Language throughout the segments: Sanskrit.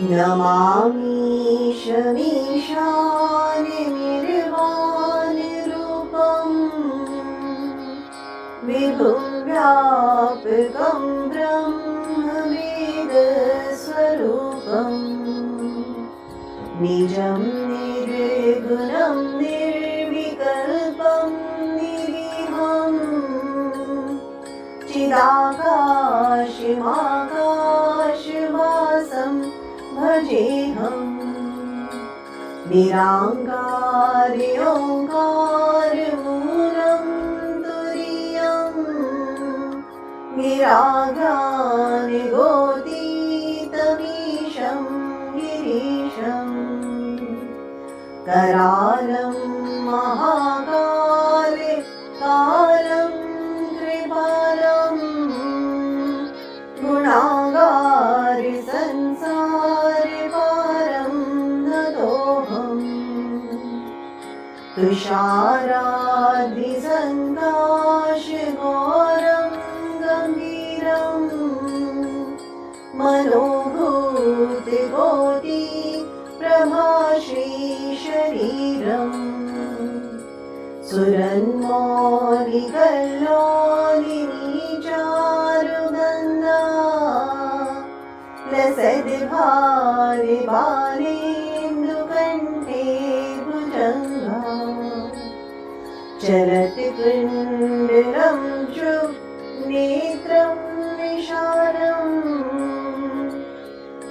नमामीशमीशाननिर्वाणरूपम् विभुं व्यापकं ब्रह्मवेदस्वरूपम् निजं निर्गुणं निर्विकल्पं निरीहम् चिदाकाशमाकाशवासं भजेऽहम् निराङ्गार्योङ्कारमूलं तुरीयं निराज्ञानिगोतीतमीशं गिरीशम् करालं महाकाले कालं कृपालं गुणागार संसार पारं नतोऽहम् तुषाराद्रिसङ्काशघोरं गम्भीरं मनोभूतिकोटि प्रभाश्रीशरीरम् सुरन्मौलिकल्लोलिनी चारुगन्धा लसद्भारे बालेन्दुकण्ठे भुजङ्गा चलत्कुण्डलं नेत्रं विशालम्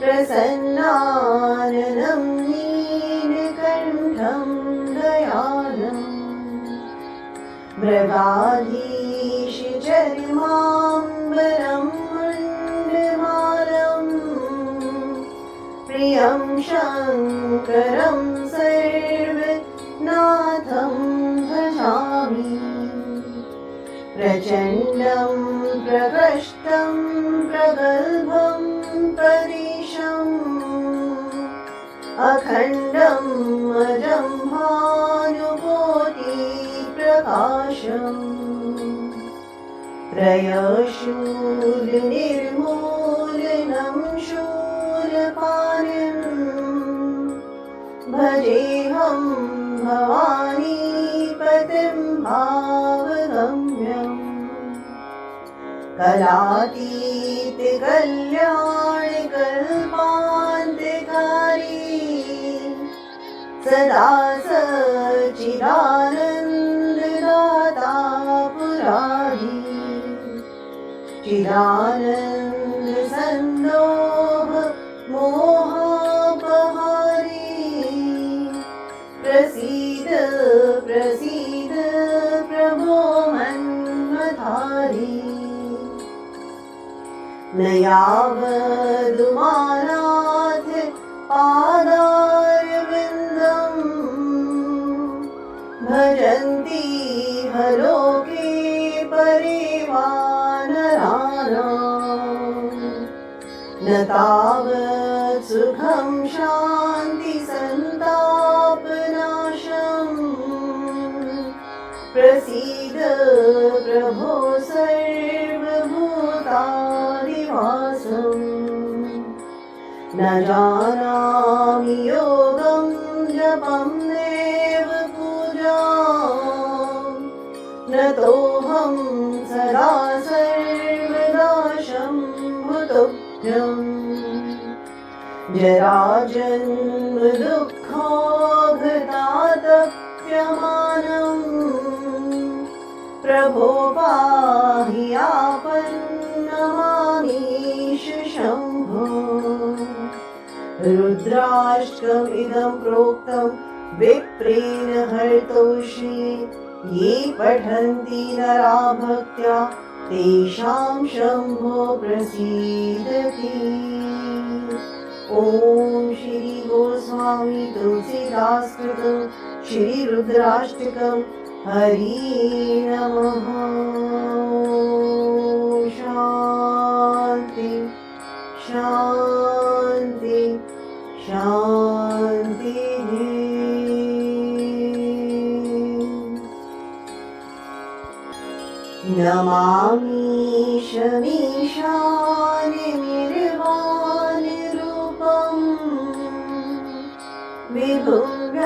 प्रसन्नाननं नीलकण्ठं दयालम् मृगाधीशचर्माम्बरं मुण्डमालं प्रियं शङ्करं सर्वनाथं भजामि प्रचण्डं प्रकृष्टं प्रगल्भं परेशम् अखण्डम् अजं भानुकोटि प्रकाशम् त्रयशूलनिर्मूलनं शूलपाणिं भजेऽहं भवानीपतिं भावगम्यम् कलातीत कल्याणकल्पान्तकारी सदा सच्चिदानन्ददाता पुरारी चिदानन्दसन्दोह मोहापहारी प्रसीद प्रसीद प्रभो मन्मथारी न यावदुमानाथ पादारविन्दम् भजन्ति हलोके परिवानराणाम् न तावत् सुखं शान्तिसन्तापनाशम् प्रसीद प्रभो सर्वभूतादिवासम् न जानामि योगं जपं देव पूजां न तोऽहं सदा सर्वदा शम्भुतुभ्यम् जराजन्म दुःखोऽघतातप्यमानम् प्रभो पाहि आपन्नमामीश शम्भो रुद्राष्टकमिदं प्रोक्तं विप्रेण हर्तोषि ये पठन्ति नरा भक्त्या तेषां शम्भो प्रसीदति। ओम श्री गोस्वामी तुलसीदास कृतं श्री रुद्राष्टकम् हरि नमः। शांति शांति शांति। नमामि शमीशाननिर्वाणरूपम्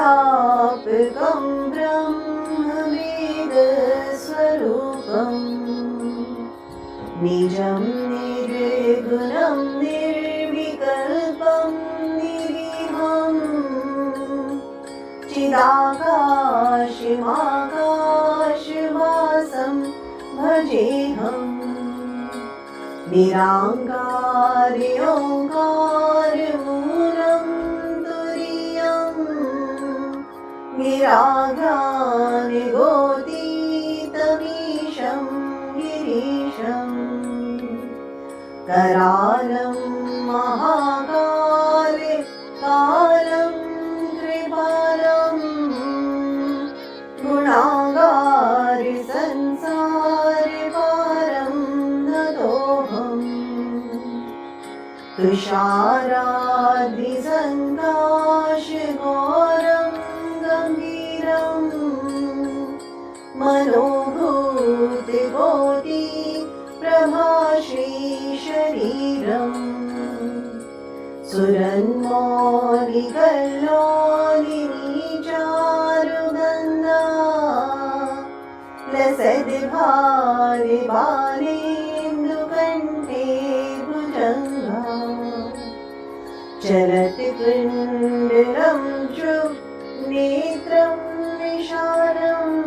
व्यापकं ब्रह्मवेदस्वरूपम् निजं निर्गुणं निर्विकल्पं निरीहम् चिदाकाशमाकाशवासं भजेऽहम् निराङ्गार्योङ्कारमूलं तुरीयं निराज्ञानिगोतीतमीशं गिरीशम् करालं महाकाले कालं कृपालं गुणागारि संसारे पारं नतोऽहम् तुषाराद्रिसङ्काशघोरं गम्भीरं मनोभूतिकोटि प्रभाश्रीशरीरम् सुरन्मौलिकल्लोलिनीचारुगन्धा लसद्भारे बालेन्दुकण्ठे भुजङ्गा चलति कुण्डलं नेत्रं विशालम्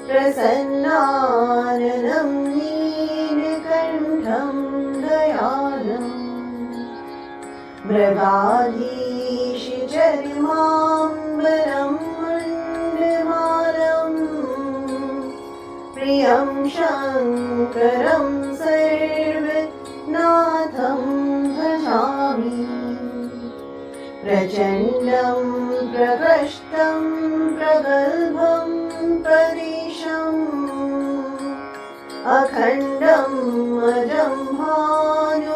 प्रसन्नाननं नीलकण्ठं दयालम् मृगाधीशचर्माम्बरं मुण्डमालं प्रियं शङ्करं सर्वनाथं भजामि प्रचण्डं प्रकृष्टं प्रगल्भं परेशम् अखण्डं अजं भानुकोटिप्रकाशम्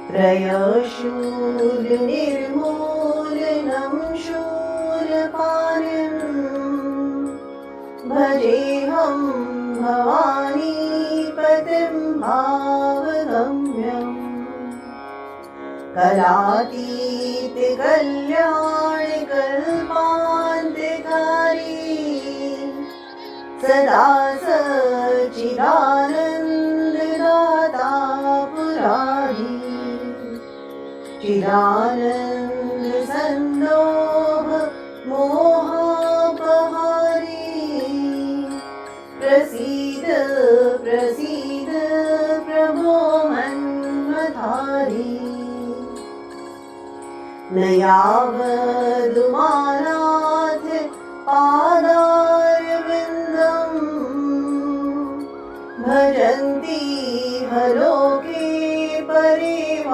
त्रयशूलनिर्मूलनं शूलपाणिं भजेऽहं भवानीपतिं भावगम्यम् कलातीतकल्याणकल्पान्तकारी सदा सच्चिदानन्ददाता पुरारी चिदानन्दसन्दोह मोहापहारी प्रसीद प्रसीद प्रभो मन्मथारी न यावदुमानाथ पादारविन्दम् भजन्ति हलोके परिवानराणाम्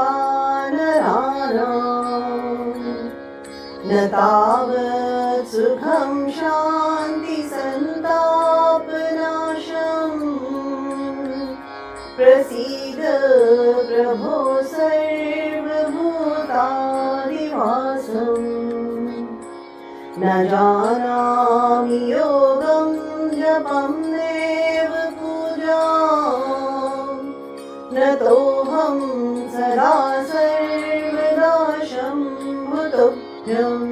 न तावत् सुखं शान्तिसन्तापनाशम् प्रसीद प्रभो सर्वभूतादिवासम् न जानामि योगं जपं नैव पूजां नतोऽहं सदा सर्वदा शम्भुतुभ्यम्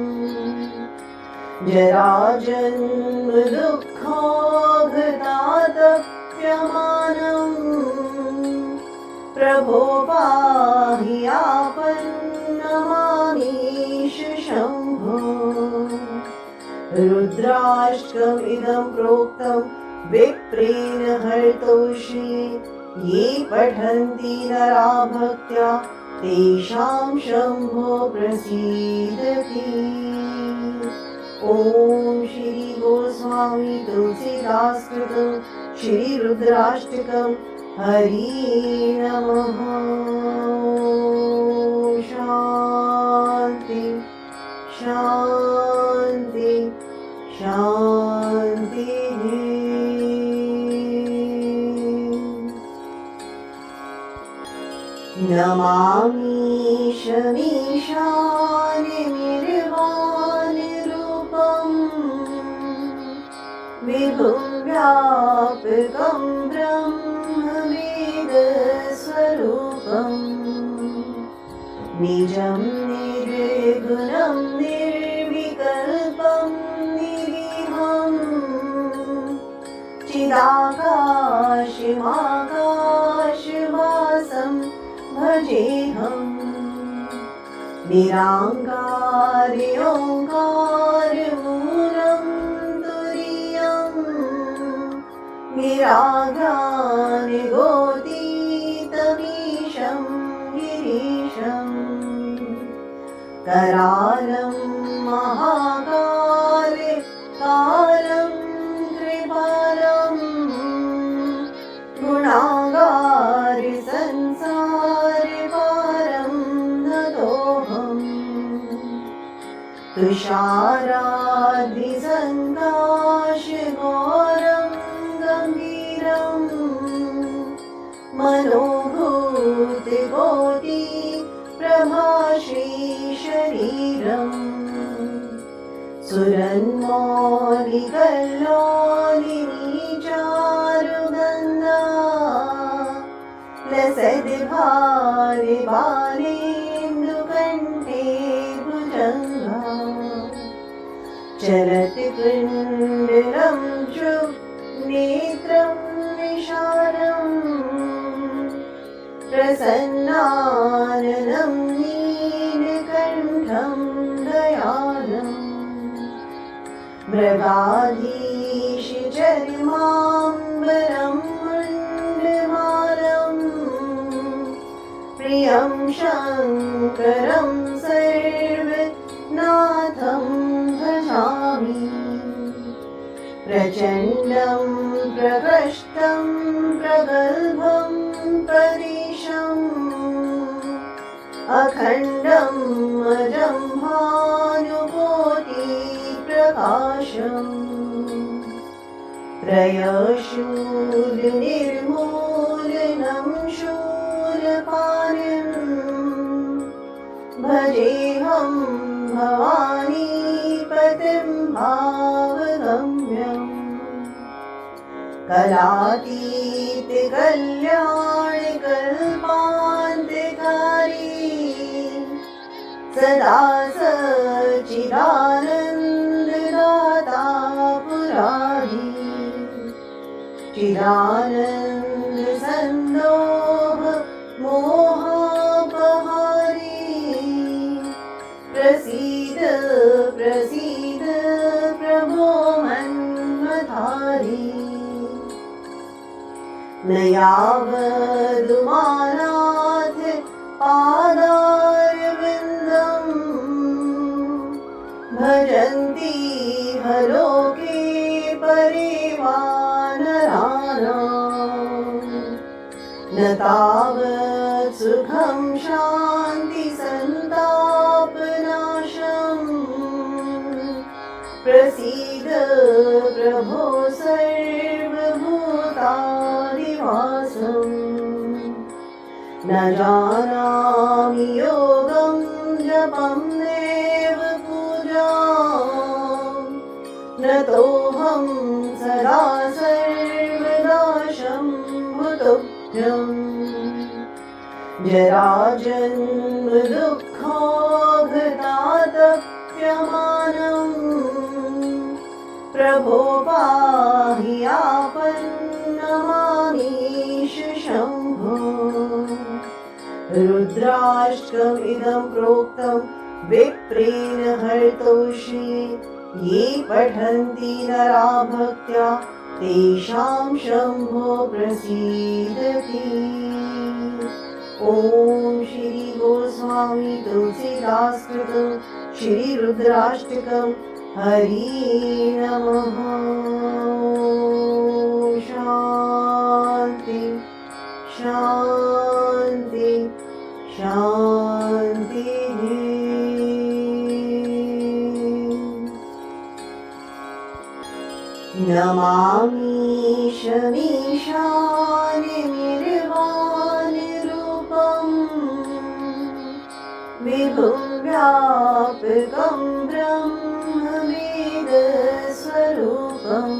जराजन्म दुःखोऽघतातप्यमानम् प्रभो पाहि आपन्नमामीश शम्भो रुद्राष्टकमिदं प्रोक्तं विप्रेण हर्तोषे ये पठन्ति नरा भक्त्या तेषां शम्भो प्रसीदति। ॐ श्री गोस्वामी तुलसीदास कृतं श्री रुद्राष्टकम् हरि नमः। शान्ति शान्ति शान्तिः। नमामि शमीशाननिर्वाणरूपं विभुं व्यापकं ब्रह्मवेदस्वरूपम् निजं निर्गुणं निर्विकल्पं निरीहम् चिदाकाशमाकाशवासं भजेऽहम् निराङ्गार्योङ्कारमूलं तुरीयम् निराज्ञानिगोतीतमीशं गिरीशम् करालं महाकाले कालं कृपालम् गुणागारि संसारे पारं नतोऽहम् तुषाराद्रिसङ्काशघोरं गम्भीरम् मनोभूतिकोटि प्रभाश्रीशरीरम् सुरन्मौलिकल्लोलिनीचारुगन्धा लसद्भारे बालेन्दुकण्ठे भुजङ्गा चरति कुण्डलं नेत्रं विशालम् प्रसन्नाननं नीलकण्ठं दयालम् मृगाधीशचर्माम्बरं मुण्डमालम् प्रियं शङ्करं सर्वनाथं भजामि प्रचण्डं प्रकृष्टं प्रगल्भं परेशम् अखण्डं अजं भानुकोटिप्रकाशम् त्रयशूलनिर्मूलनं शूलपाणिम् भजेऽहं भवानीपतिं भावगम्यम् कलातीतकल्याणकल्पान्तिकारी सदा सच्चिदानन्ददाता पुरारी चिदानन्दसन्दोह मोहापहारी प्रसीद प्रसीद प्रभो मन्मथारी न यावदुमानाथ पादारविन्दम् भजन्ति हलोके परिवानराणाम् न तावत् सुखं शान्तिसन्तापनाशम् प्रसीद प्रभो सर्वभूतादिवासम् न जानामि योगं जपं देव पूजां नतोऽहं सदा सर्वदा शम्भुतुभ्यम् जराजन्म दुःखोऽघतातप्यमानम् प्रभो पाहि आपन्नमामीश शम्भो रुद्राष्टकमिदं प्रोक्तं विप्रेण हर्तोषे ये पठन्ति नरा भक्त्या तेषां शम्भो प्रसीदति। ॐ श्री गोस्वामी तुलसीदास कृतं श्री रुद्राष्टकं हरि नमः। शान्ति शान्ति शान्तिः। नमामि शमीशानिर्वाणरूपम् विभुं व्यापकं ब्रह्मवेदस्वरूपम्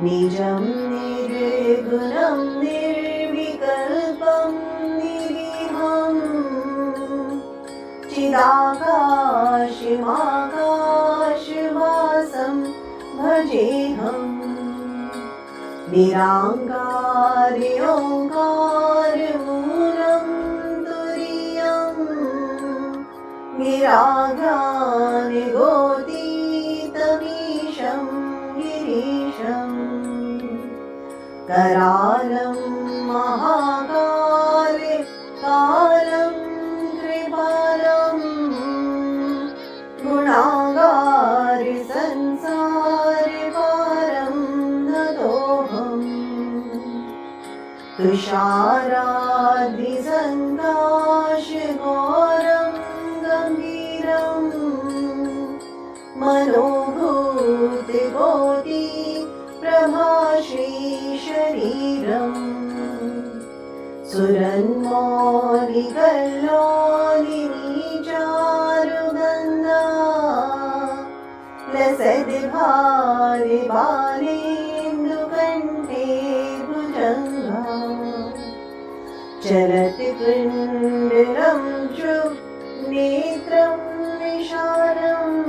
निजं निर्गुणं निर्विकल्पं निरीहम् चिदाकाशमाकाशवासं भजेऽहम् निराङ्गार्योङ्कारमूलं तुरीयम् गिराज्ञानिगोतीतमीशं गिरीशम् करालं महाकाले कालं कृपालं गुणागारि संसारे पारं नतोऽहम् तुषाराद्रिसङ्काशघोरं गम्भीरं मनोभूतिकोटि प्रभाश्रीशरीरम् सुरन्मौलिकल्लोलिनीचारुगन्धा लसद्भारे बालेन्दुकण्ठे भुजङ्गा चरति कुण्डलं नेत्रं विशालम्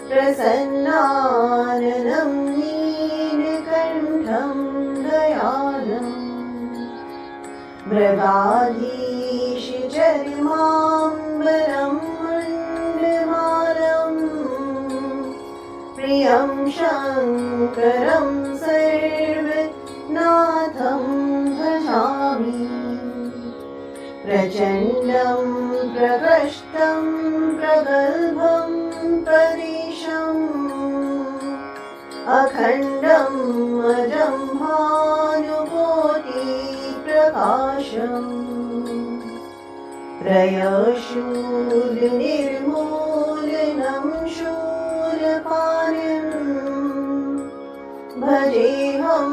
प्रसन्नाननं नीलकण्ठं दयालम् मृगाधीशचर्माम्बरं मण्डमालं प्रियं शङ्करं सर्वनाथं भजामि प्रचण्डं प्रकृष्टं प्रगल्भं परेशम् अखण्डं अजं भानुकोटि प्रकाशम् त्रयशूलनिर्मूलनं शूलपाणिं भजेऽहं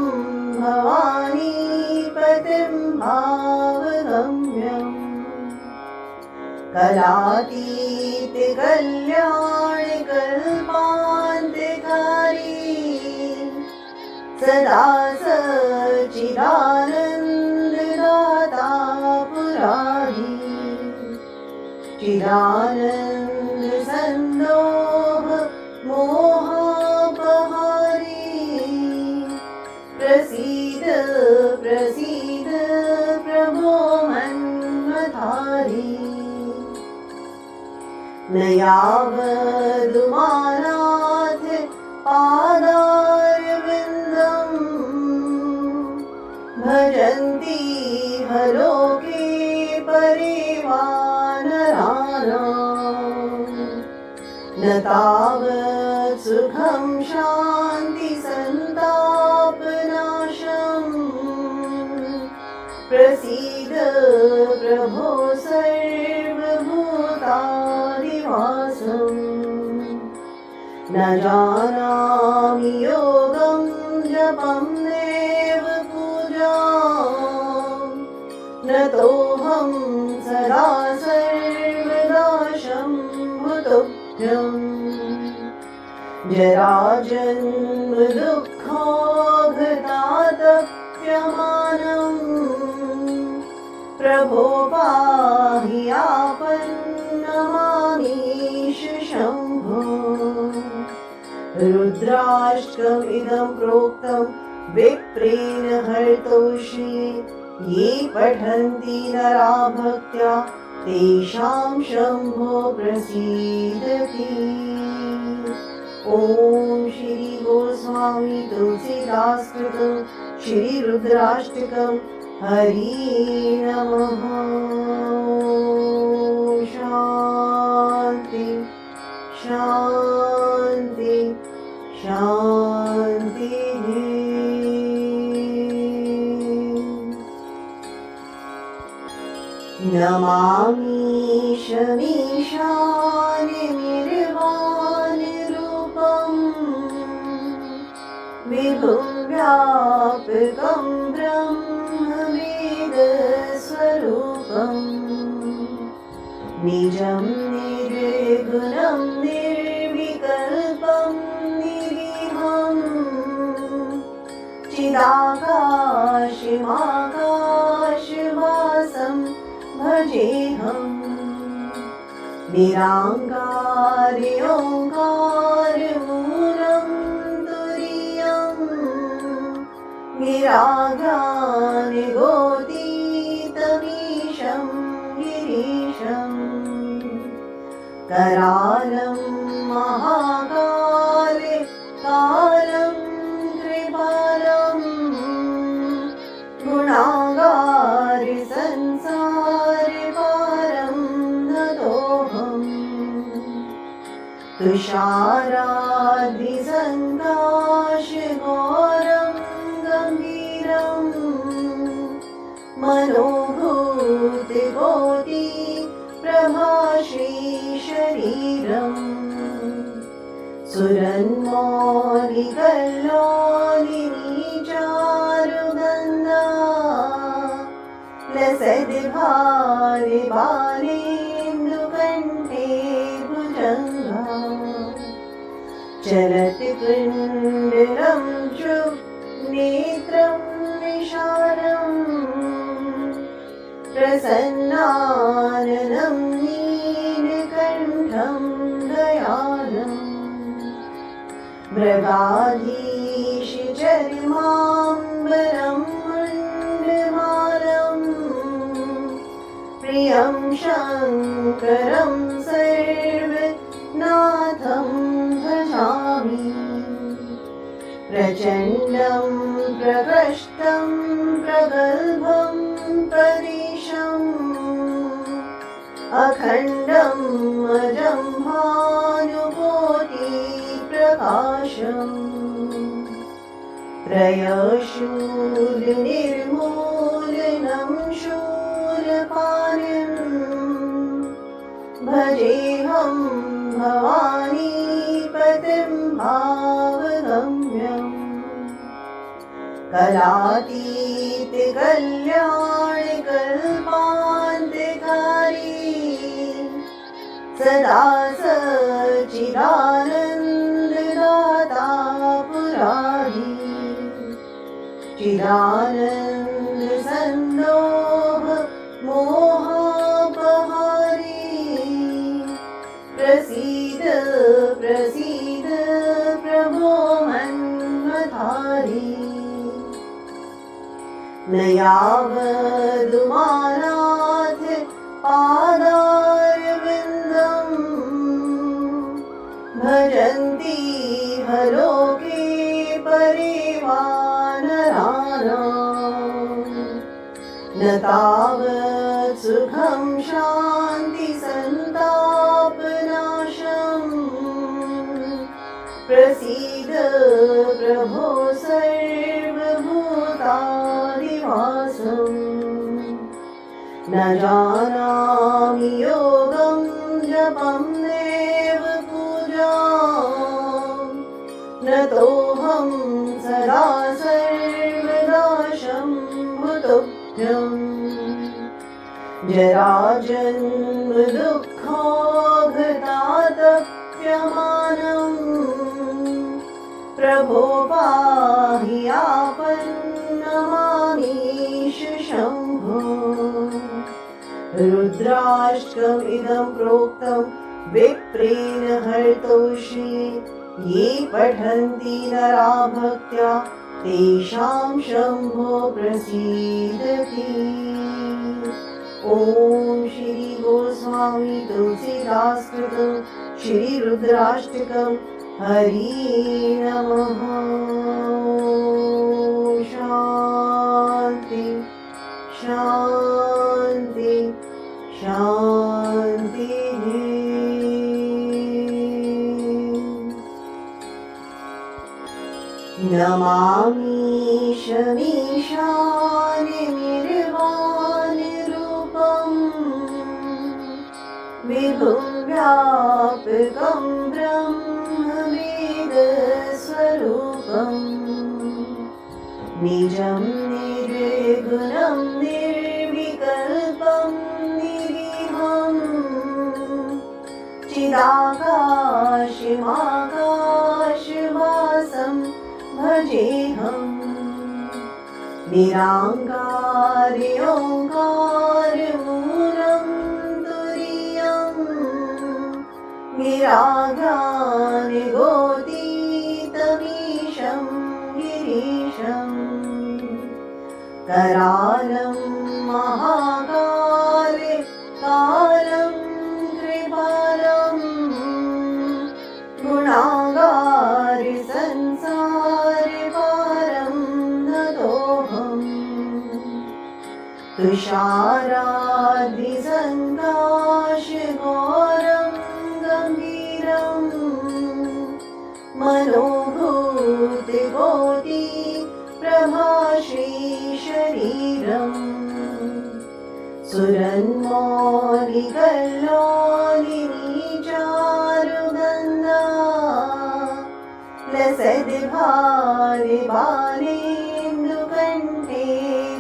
भवानीपतिं भावगम्यम् कलातीतकल्याणकल्पान्तकारी सदा सच्चिदानन्ददाता पुरारी चिदानन्दसन्दोह मोहापहारी प्रसीद प्रसीद प्रभो मन्मथारी न यावदुमानाथ पादारविन्दं भजन्ति हलोके परिवानराणाम् न तावत् सुखं शान्तिसन्तापनाशम् प्रसीद प्रभो सर्वभूतादिवासम् न जानामि योगं जपं देव पूजां न तोऽहं सदा सर्वदा शम्भुतुभ्यम् जराजन्म दुःखोऽघतातप्यमानम् प्रभो पाहि आपन्नमामीश शम्भो रुद्राष्टकमिदं प्रोक्तं विप्रेण हर्तोषे ये पठन्ति नरा भक्त्या तेषां शम्भो प्रसीदति। ॐ श्री गोस्वामी तुलसीदास कृतं श्री रुद्राष्टकं हरि नमः। शान्ति शान्ति शान्तिः। नमामीशमीशानिर्वाणरूपम् विभुं व्यापकं ब्रह्मवेदस्वरूपम् निजं निर्गुणं निर्विकल्पं निरीहम् चिदाकाशमाकाशवासं भजेऽहम् निराङ्गारि ओङ्कारमूलं तुरीयं गिरागानि गोतीतमीशं गिरीशं करालं महाकाले कालं कृपालं गुणागारि संसारे पारं नतोऽहम् तुषाराद्रिसङ्काशघोरं गम्भीरं मनोभूतिकोटि प्रभाश्रीशरीरम् सुरन्मौलिकल्लोलिनीचारुगन्धा लसद्भारि बालेन्दुकण्ठे भुजङ्गा चलति कुण्डलं नेत्रं विशालम् प्रसन्नाननं नीलकण्ठं दयालम् मृगाधीशचर्माम्बरं मण्डमालं प्रियं शङ्करं सर्वनाथं भजामि प्रचण्डं प्रकृष्टं प्रगल्भं परेशम् अखण्डं अजं भानुकोटि प्रकाशम् त्रयशूलनिर्मूलनं शूलपाणिं भजेऽहं भवानीपतिं भावगम्यम् कलातीतकल्याणकल्पान्तकारी सदा सच्चिदानन्ददाता पुरारी चिदानन्दसन्दोह मोहापहारी प्रसीद प्रसीद प्रभो मन्मथारी न यावदुमानाथ पादारविन्दं भजन्ति हलोके परिवानराणाम् न तावत् सुखं शान्तिसन्तापनाशम् प्रसीद प्रभो सर्वभूतादिवासम् न जानामि योगं जपं देव पूजां नतोऽहं सदा सर्वदा शम्भुतुभ्यम् जराजन्मदुःखोऽघतातप्यमानम् प्रभो पाहि आपन्नमामीश शम्भो रुद्राष्टकमिदं प्रोक्तं विप्रेण हर्तोषि ये पठन्ति नरा भक्त्या तेषां शम्भो प्रसीदति। ॐ श्री गोस्वामी तुलसीदास कृतं श्री रुद्राष्टकं हरि नमः। शान्ति शान्ति शान्तिः। नमामीशमीशाननिर्वाणरूपं विभुं व्यापकं ब्रह्मवेदस्वरूपम् निजं निर्गुणं निर्विकल्पं निरीहं चिदाकाशमाकाशवासं भजेऽहम् निराङ्गारि ओङ्कारमूलं तुरीयं विरागानिगोतीतमीशं गिरीशम् करालं महाकाले कालं कृपालं गुणागारि संसारे पारं नतोऽहम् तुषाराद्रिसङ्काशघोरं गम्भीरं मनोभूतिकोटि प्रभाश्रीशरीरम् सुरन्मौलिकल्लोलिनी चारुगन्धा लसद्भारे बालेन्दुकण्ठे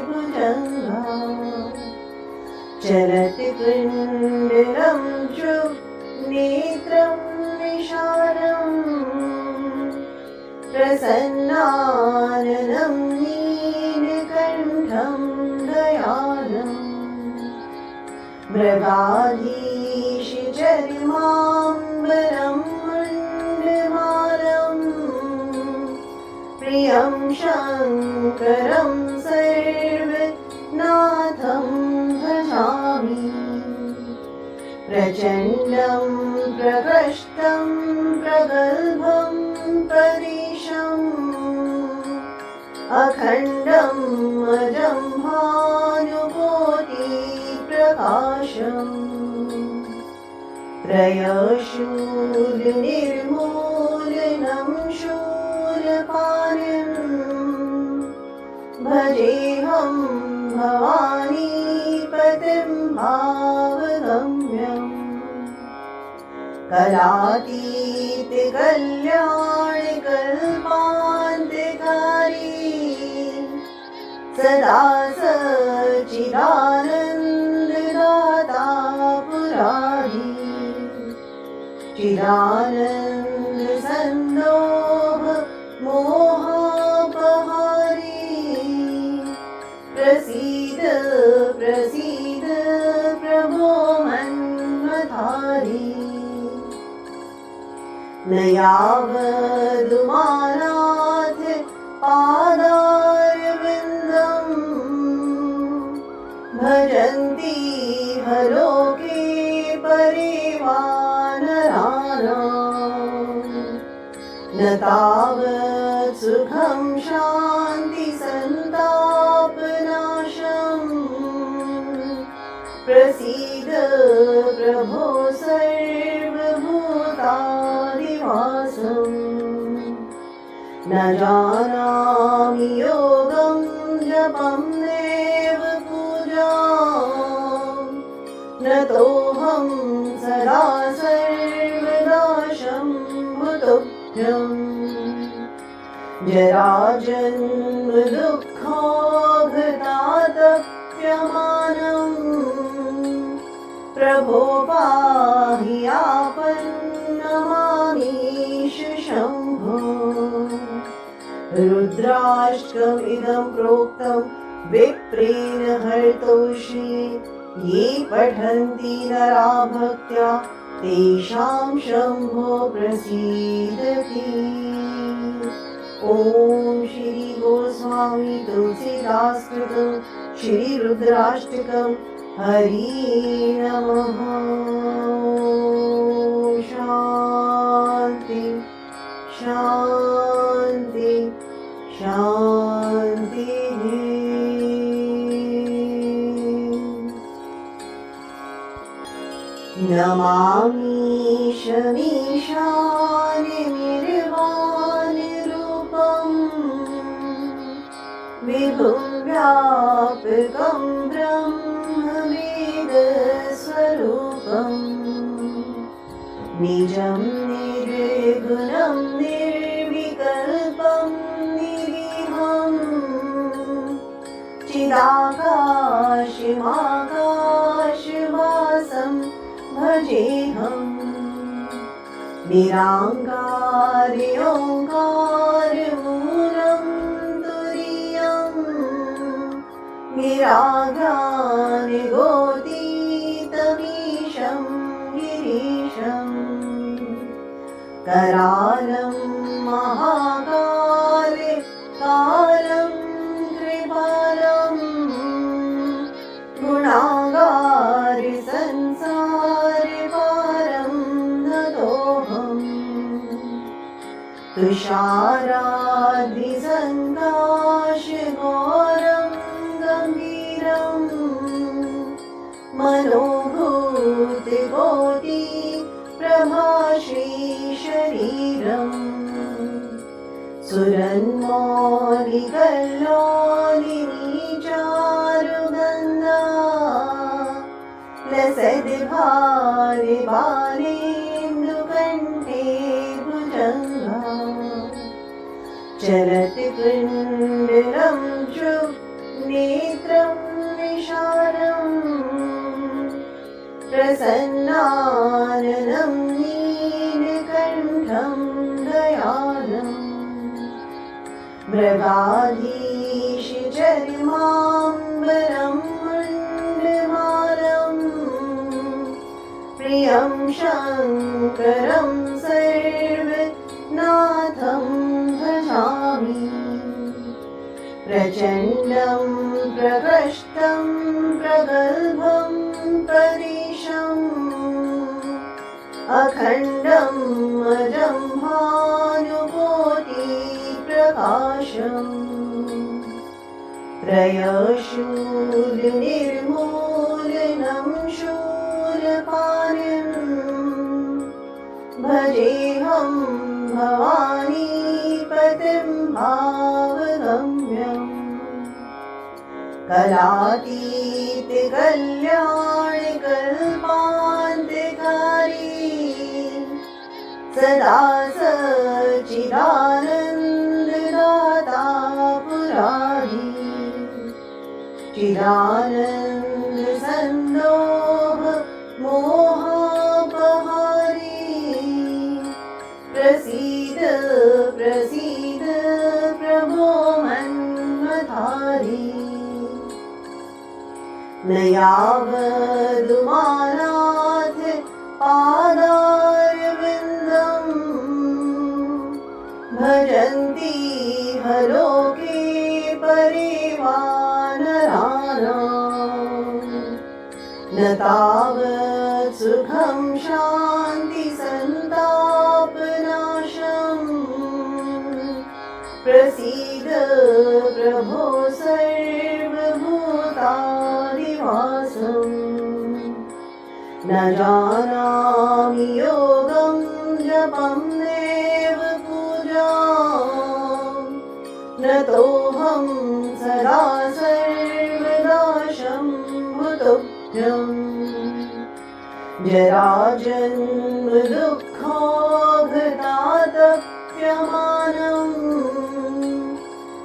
भुजङ्गा चरति कुण्डलं नेत्रं विशालम् प्रसन्नाननं नीलकण्ठं दयालम् मृगाधीशचर्माम्बरं मण्डमालम् प्रियं शङ्करं सर्वनाथं भजामि प्रचण्डं प्रकृष्टं प्रगल्भं परेशम् अखण्डं अजं भानुकोटिप्रकाशम् त्रयशूलनिर्मूलनं शूलपाणिं भजेऽहं भवानीपतिं भावगम्यम् कलातीतकल्याणकल्पान्तकारी सदा सच्चिदानन्ददाता पुरारी चिदानन्दसन्दोह मोहापहारी प्रसीद प्रसीद प्रभो मन्मथारी न यावदुमानाथ पादारविन्दम् भजन्ति हलोके परिवानराणाम् न तावत् सुखं शान्तिसन्तापनाशम् प्रसीद प्रभो सर्वभूतादिवासम् न जानामि योगं जपं देव पूजां न तोऽहं सदा सर्वदा शम्भुतुभ्यम् जराजन्म दुःखोऽघतातप्यमानम् प्रभो पाहि आपन्नमामीश शम्भो रुद्राष्टकमिदं प्रोक्तं विप्रेण हर्तोषि ये पठन्ति नरा भक्त्या तेषां शम्भो प्रसीदति। ॐ श्री गोस्वामी तुलसीदास कृतं श्री रुद्राष्टकम् हरि नमः। शान्ति शान्ति शान्तिः। नमामीशमीशाननिर्वाणरूपम् विभुं व्यापकं ब्रह्मवेदस्वरूपम् निजं निर्गुणं निर्विकल्पं निरीहम् चिदाकाशमाकाशवासं भजेऽहम् निराङ्गारि ओङ्कारमूलं तुरीयं निरागानिगोतीतमीशं गिरीशम् तुषाराद्रिसङ्काशघोरं गम्भीरं मनोभूतिकोटि प्रभाश्रीशरीरम् सुरन्मौलिकल्लोलिनी चारुगन्धा लसद्भारे बालेन्दुकण्ठे भुजङ्गा चलति कुण्डलं नेत्रं विशालम् प्रसन्नाननं नीलकण्ठं दयालम् मृगाधीशचर्माम्बरं मुण्डमालम् प्रियं शङ्करं सर्वनाथं भजामि प्रचण्डं प्रकृष्टं प्रगल्भं परेशम् अखण्डम् अजं भानुकोटिप्रकाशम् त्रयशूलनिर्मूलनं शूलपाणिं भजेऽहं भवानीपतिं भावगम्यम् कलातीतकल्याणकल्पान्तकारी सदा सच्चिदानन्ददाता पुरारी चिदानन्दसन्दोह मोहापहारी प्रसीद प्रसीद प्रभो मन्मथारी न यावदुमानाथ पादारविन्दम् भजन्ति हलोके परिवानराणाम् न तावत् सुखं शान्तिसन्तापनाशम् प्रसीद प्रभो सर्वभूतादिवासम् न जानामि योगं जपं नैव पूजां न तोऽहं सदा सर्वदा शम्भुतुभ्यम् जराजन्म दुःखोऽघतातप्यमानम्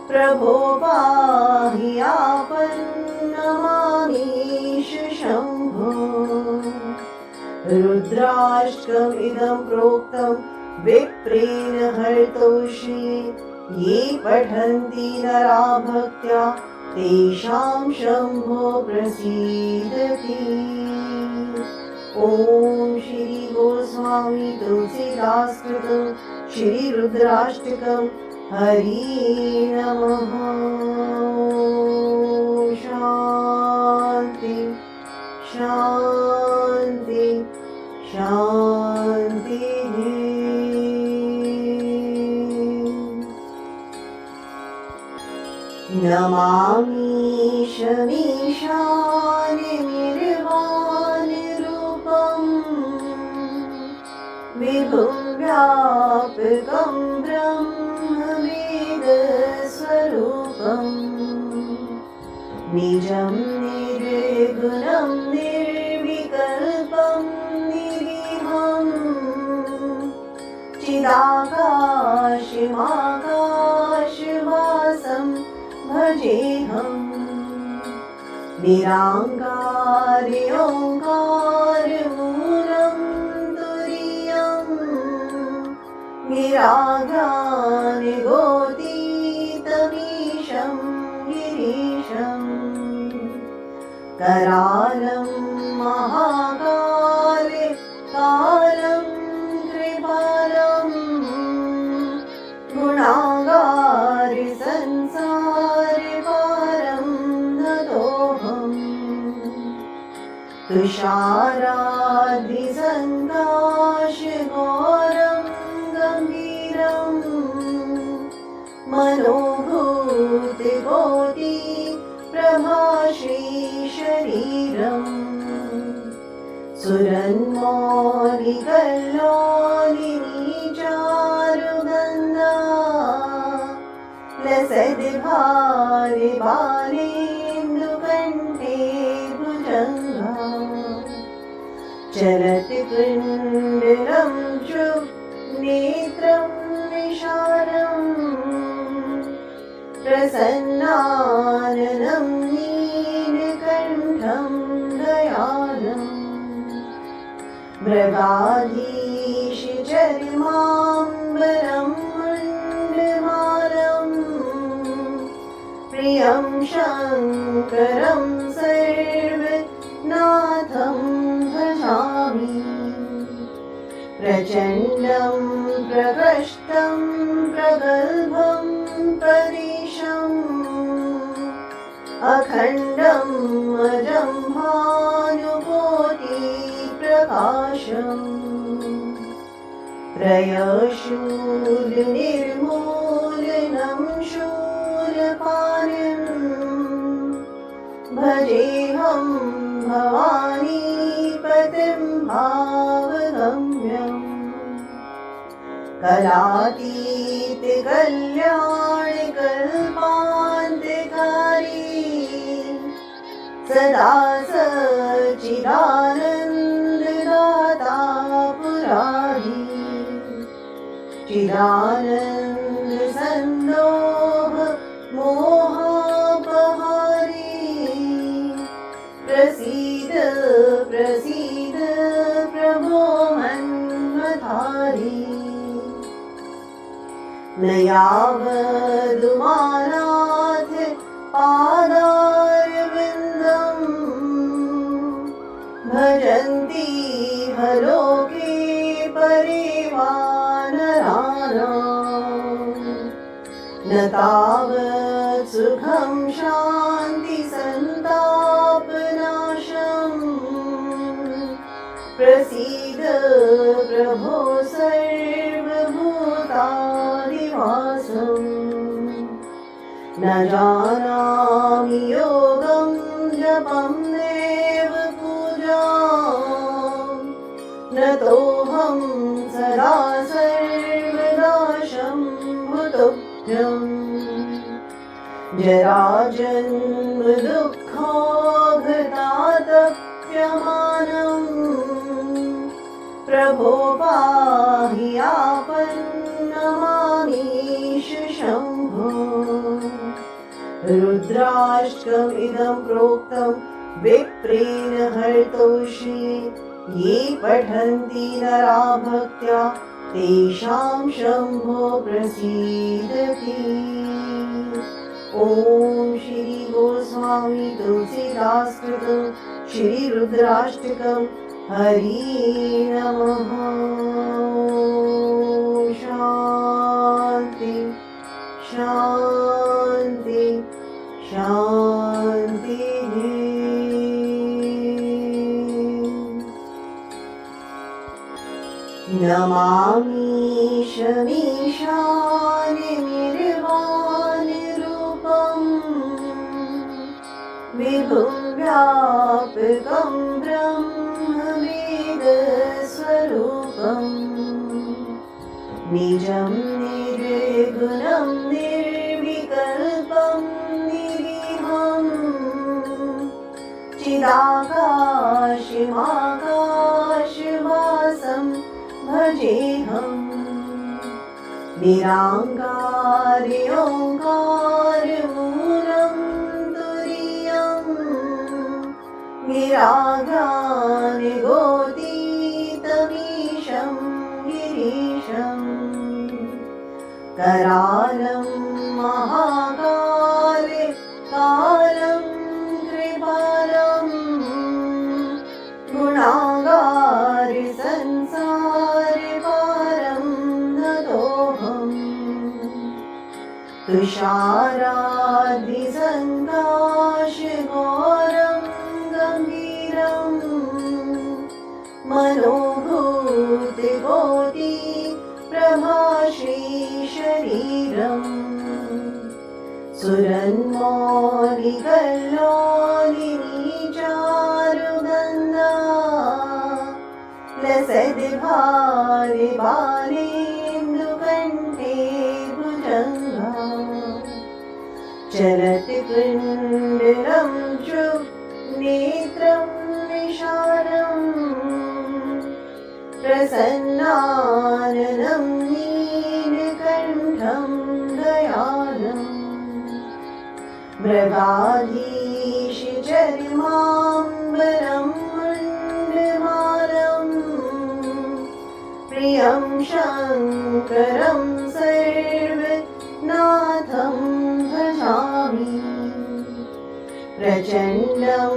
प्रभो पाहि आपन्नमामीश शम्भो रुद्राष्टकमिदं प्रोक्तं विप्रेण हर्तोषि ये पठन्ति नरा भक्त्या तेषां शम्भो प्रसीदति। ॐ श्री गोस्वामी तुलसीदास कृतं श्री रुद्राष्टकं हरि नमः। शान्ति शान्ति शान्तिः। नमामीशमीशाननिर्वाणरूपं विभुं व्यापकं ब्रह्मवेदस्वरूपं निजं निर्गुणं निर्विकल्पं निरीहं चिदाकाशमाकाशवासं भजेऽहम् निराङ्गार्योङ्कारमूलं तुरीयं निराज्ञानिगोतीतमीशं गिरीशम् करालं महाकाले कालं कृपालम् गुणागारि संसारे पारं नतोऽहम् तुषाराद्रिसङ्काशघोरं गम्भीरम् लसद्भारि बालेन्दुकण्ठे भुजङ्गा चलति पिण्डरं नेत्रं विशालम् प्रसन्नाननं नीलकण्ठं दयालम् मृगाधीशचर्माम्बरं मण्डमालम् प्रियं शङ्करं सर्वनाथं भजामि प्रचण्डं प्रकृष्टं प्रगल्भं परेशम् अखण्डम् अजं भानुकोटिप्रकाशम् त्रयशूलनिर्मूलनं शूलपाणिम् भजेऽहं भवानीपतिं भावगम्यम् कलातीतकल्याणकल्पान्तकारी सदा सच्चिदानन्ददाता पुरारी चिदानन्दसन्दोह मोहापहारी प्रसीद प्रसीद प्रभो मन्मथारी न यावदुमानाथ पादारविन्दम् भजन्ति हलोके परिवानराणाम् न तावत् सुखं शान्ति सन्तापनाशम् प्रसीद प्रभो सर्वभूतादिवासम् न जानामि योगं जपं नैव पूजां न तोऽहं सदा सर्वदा शम्भुतुभ्यम् जराजन्म दुःखोऽघतातप्यमानम् प्रभो पाहि आपन्नमामीश शम्भो रुद्राष्टकमिदं प्रोक्तं विप्रेण हर्तोषे ये पठन्ति नरा भक्त्या तेषां शम्भो प्रसीदति। ॐ श्री गोस्वामी तुलसीदास कृतं श्री रुद्राष्टकं हरि नमः। शान्ति शान्ति शान्तिः। नमामीशमीशाननिर्वाणरूपं विभुं व्यापकं ब्रह्मवेदस्वरूपम् निजं निर्गुणं निर्विकल्पं निरीहं चिदाकाशमाकाशवासं भजेऽहम् निराङ्गार्योङ्कारमूलं तुरीयं निरागानिगोतीतमीशं गिरीशम् करालं महाकाले कालं कृपालम् गुणागार संसार पारं नतोऽहम् तुषाराद्रिसङ्काशघोरं गम्भीरं मनोभूतिकोटि प्रभाश्रीशरीरम् सुरन्मौलिकल्लोलिनीचारुगन्धा लसद्भारि बालेन्दुकण्ठे भुजङ्गा चलति पिण्डरं च नेत्रं विशालम् प्रसन्नाननं नीलकण्ठं दयालम् मृगाधीशचर्माम्बरं मण्डमालम् प्रियं शङ्करं सर्वनाथं भजामि प्रचण्डं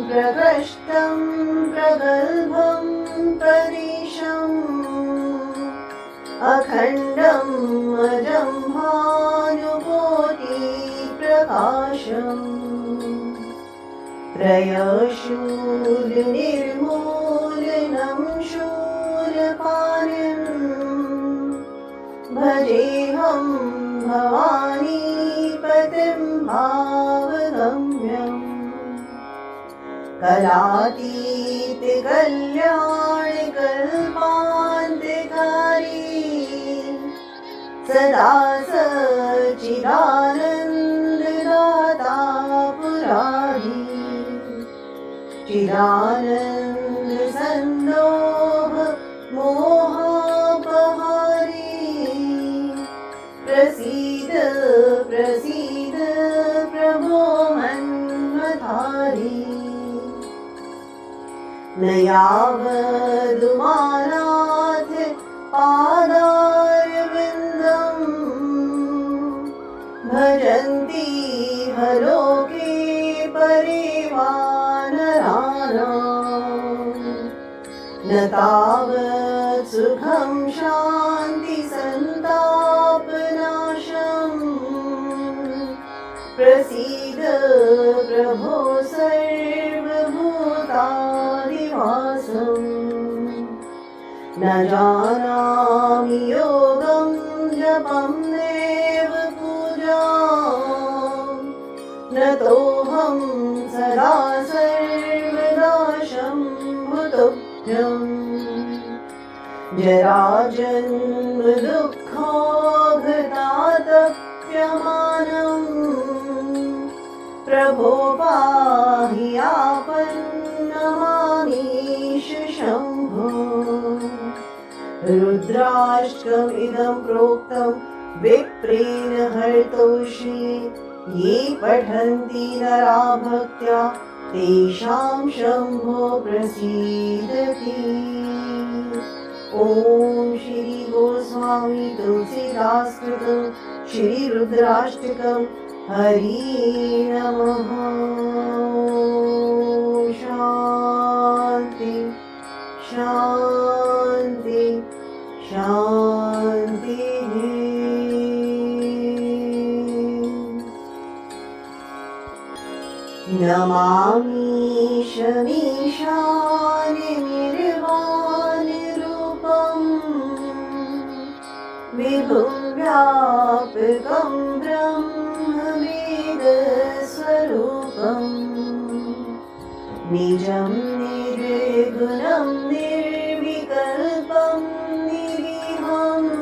प्रकृष्टं प्रगल्भं परेशम् अखण्डं अजं भानुकोटिप्रकाशम् त्रयशूलनिर्मूलनं शूलपाणिम् भजेऽहं भवानीपतिं भावगम्यम् कलातीतकल्याणकल्पान्तकारी सदा सच्चिदानन्ददाता पुरारी चिदानन्दसन्दोह मोहापहारी प्रसीद प्रसीद प्रभो मन्मथारी न यावदुमानाथ पादारविन्दम् भजन्ति हलोके परिवानराणाम् न तावत् सुखं शान्ति सन्तापनाशम् प्रसीद प्रभो सर्वभूतादिवासम् न जानामि योगं जपं देव पूजां न तोऽहं सदा सर्वदा शम्भुतुभ्यम् जराजन्म दुःखोऽघतातप्यमानम् प्रभो पाहि आपन्नमामीश शम्भो रुद्राष्टकमिदं प्रोक्तं विप्रेण हर्तोषे ये पठन्ति नरा भक्त्या तेषां शम्भो प्रसीदति। ॐ श्री गोस्वामी तुलसीदास कृतं श्री रुद्राष्टकं हरि नमः। शान्ति शान्ति शान्तिः। नमामीशमीशानिर्वाणरूपम् विभुं व्यापकं ब्रह्मवेदस्वरूपम् निजं निर्गुणं निर्विकल्पं निरीहम्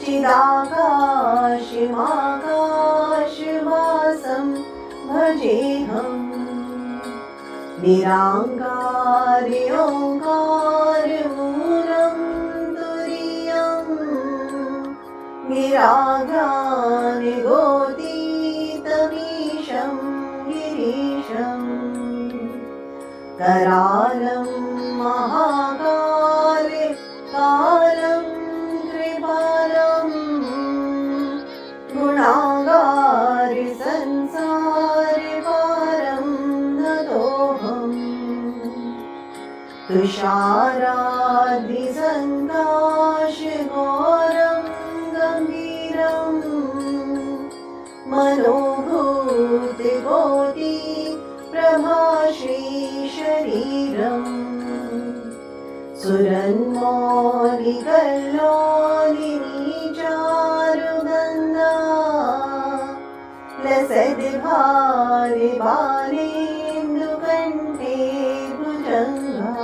चिदाकाशमाकाशवासं भजेऽहम् निराङ्गार्योङ्कारमूलं तुरीयम् गिरागानिगोतीतमीशं गिरीशम् करालं महाकाल कालं कृपालं गुणागार संसार पारं नतोऽहम् तुषाराद्रिसङ्काशघोरं गम्भीरम् मनोभूतिकोटि प्रभाश्रीशरीरम् सुरन्मौलिकल्लोलिनीचारुगन्धा लसद्भारे बालेन्दुकण्ठे भुजङ्गा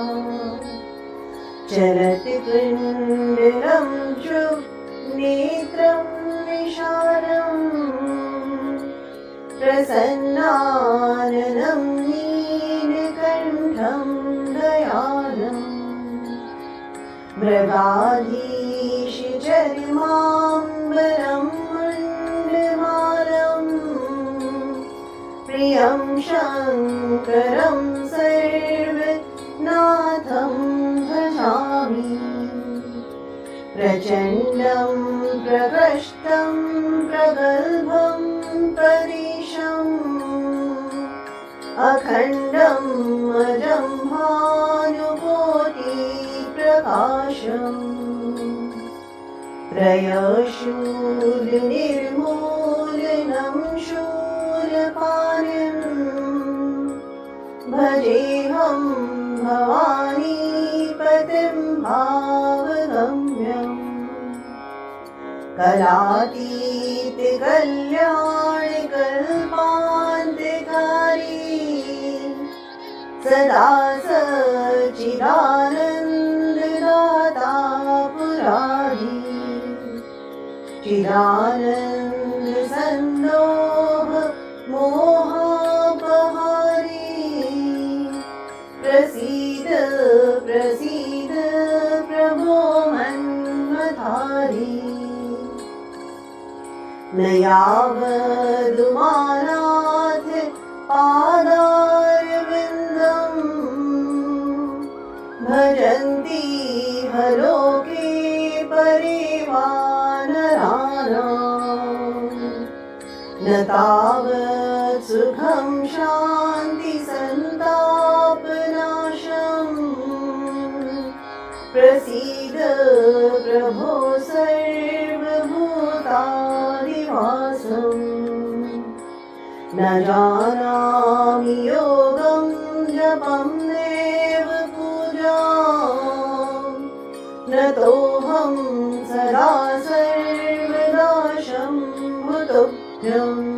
चलति पिण्डरं च नेत्रं विशालम् जगाधीश चर्माम्बरं मण्डमालं प्रियं शङ्करं सर्वनाथं भजामि प्रचण्डं प्रकृष्टं प्रगल्भं परेशम् अखण्डं अजं भानुकोटिप्रकाशम् त्रयशूलनिर्मूलनं शूलपाणिम् भजेऽहं भवानीपतिं भावगम्यम् कलातीतकल्याणकल्पान्तिकारी सदा सच्चिदानन्ददाता पुरारी चिदानन्दसन्दोह मोहापहारी प्रसीद प्रसीद प्रभो मन्मथारी न यावदुमानाथ पादारविन्दं भजन्ति हलोके परिवानराणाम् न तावत् सुखं शान्ति सन्तापनाशम् प्रसीद प्रभो सर्वभूतादिवासम् न जानामि योगं जपं नैव पूजां न तोऽहं सदा सर्वदा शम्भुतुभ्यम्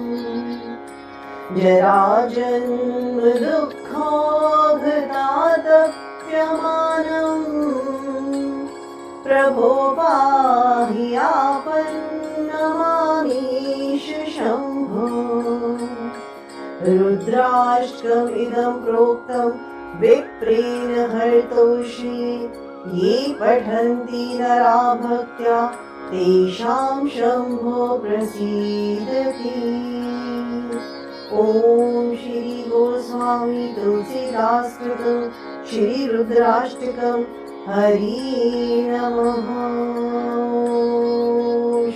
जराजन्म दुःखोऽघतातप्यमानम् प्रभो पाहि आपन्नमामीश शम्भो रुद्राष्टकमिदं प्रोक्तं विप्रेण हर्तोषे ये पठन्ति नरा भक्त्या तेषां शम्भो प्रसीदति। ॐ श्री गोस्वामी तुलसीदास कृतं श्री रुद्राष्टकं हरि नमः।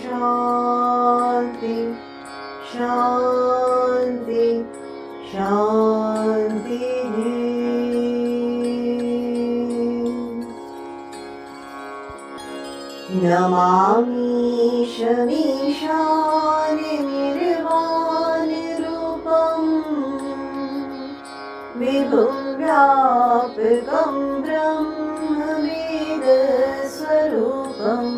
शान्ति शान्ति शान्तिः। नमामीशमीशाननिर्वाणरूपम् विभुं व्यापकं ब्रह्मवेदस्वरूपम्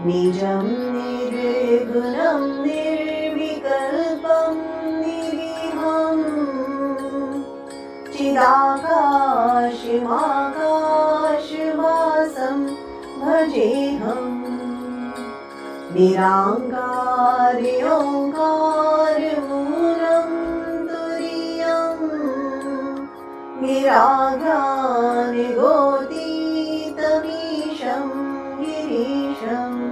निजं निर्गुणं निर्विकल्पं निरीहम् चिदाकाशमाकाशवासं भजेऽहम् निराङ्गारि ओङ्कारमूलं तुरीयम् निराज्ञानिगोतीतमीशं गिरीशम्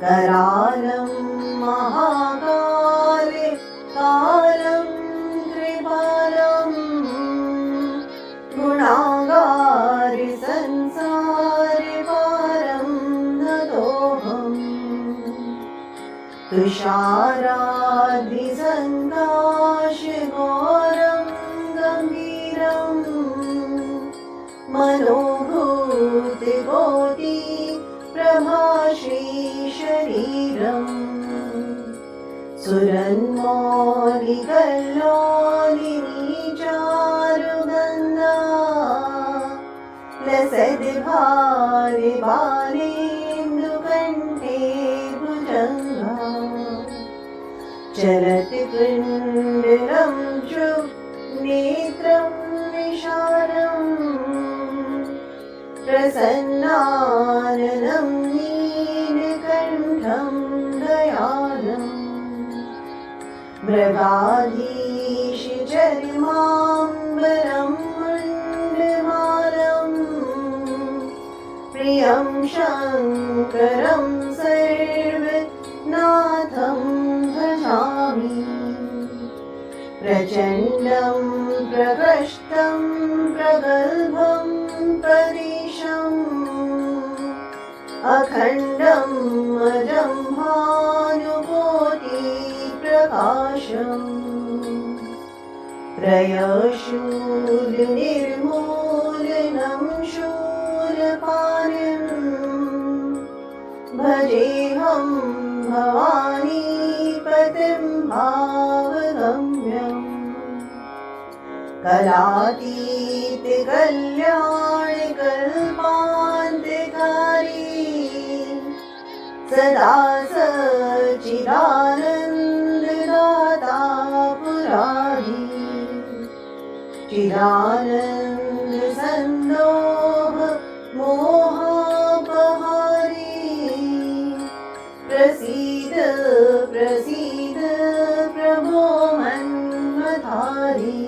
करालं महाकालं कृपालं गुणागारि संसारपारं नतोऽहम् तुषाराद्रिसङ्काशघोरं गम्भीरं मनोभूतिकोटि प्रभाश्रीशरीरम् सुरन्मौलिकल्लोलिनीचारुगन्धा लसद्भारि बालेन्दुकण्ठे भुजङ्गा चरति कुण्डलं नेत्रं विशालम् प्रसन्नाननं नीलकण्ठं दयालम् मृगाधीश चर्माम्बरं मण्डमालं तं शङ्करं सर्वनाथं भजामि प्रचण्डं प्रकृष्टं प्रगल्भं परेशम् अखण्डं अजं भानुकोटिप्रकाशम् त्रयशूलनिर्मूलनं शूलपाणिं भजेऽहं भवानीपतिं भावगम्यम् कलातीतकल्याणकल्पान्तिकारी सदा सच्चिदानन्ददाता पुरारी चिदानन्दसन्दोह मोहापहारी प्रसीद प्रसीद प्रभो मन्मथारी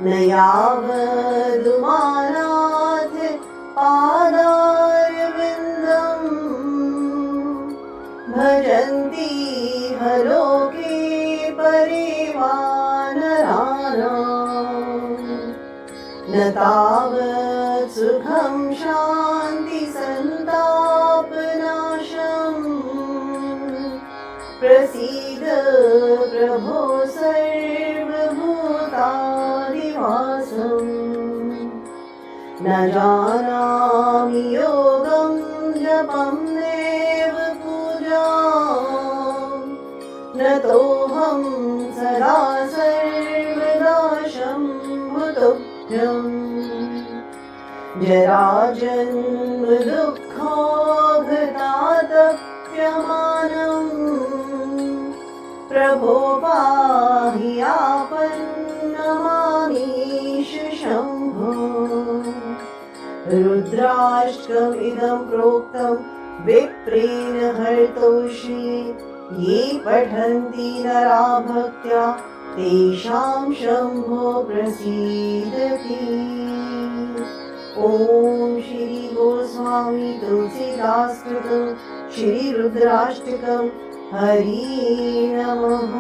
न यावदुमानाथ पादारविन्दम् भजन्ति हलोके परिवानराणाम् न तावत् सुखं शान्ति सन्तापनाशम् प्रसीद प्रभो सर्वभूतादिवासम् न जानामि योगं जपं देव पूजाम् न तोऽहं सदा सर्वदा शम्भुतुभ्यम् जराजन्म दुःखोऽघतातप्यमानम् प्रभो पाहि आपन्नमामीश शम्भो रुद्राष्टकमिदं प्रोक्तं विप्रेण हर्तोषि ये पठन्ति नरा भक्त्या तेषां शम्भो प्रसीदति ॐ श्री गोस्वामी तुलसीदास कृतं श्री रुद्राष्टकं हरि नमः।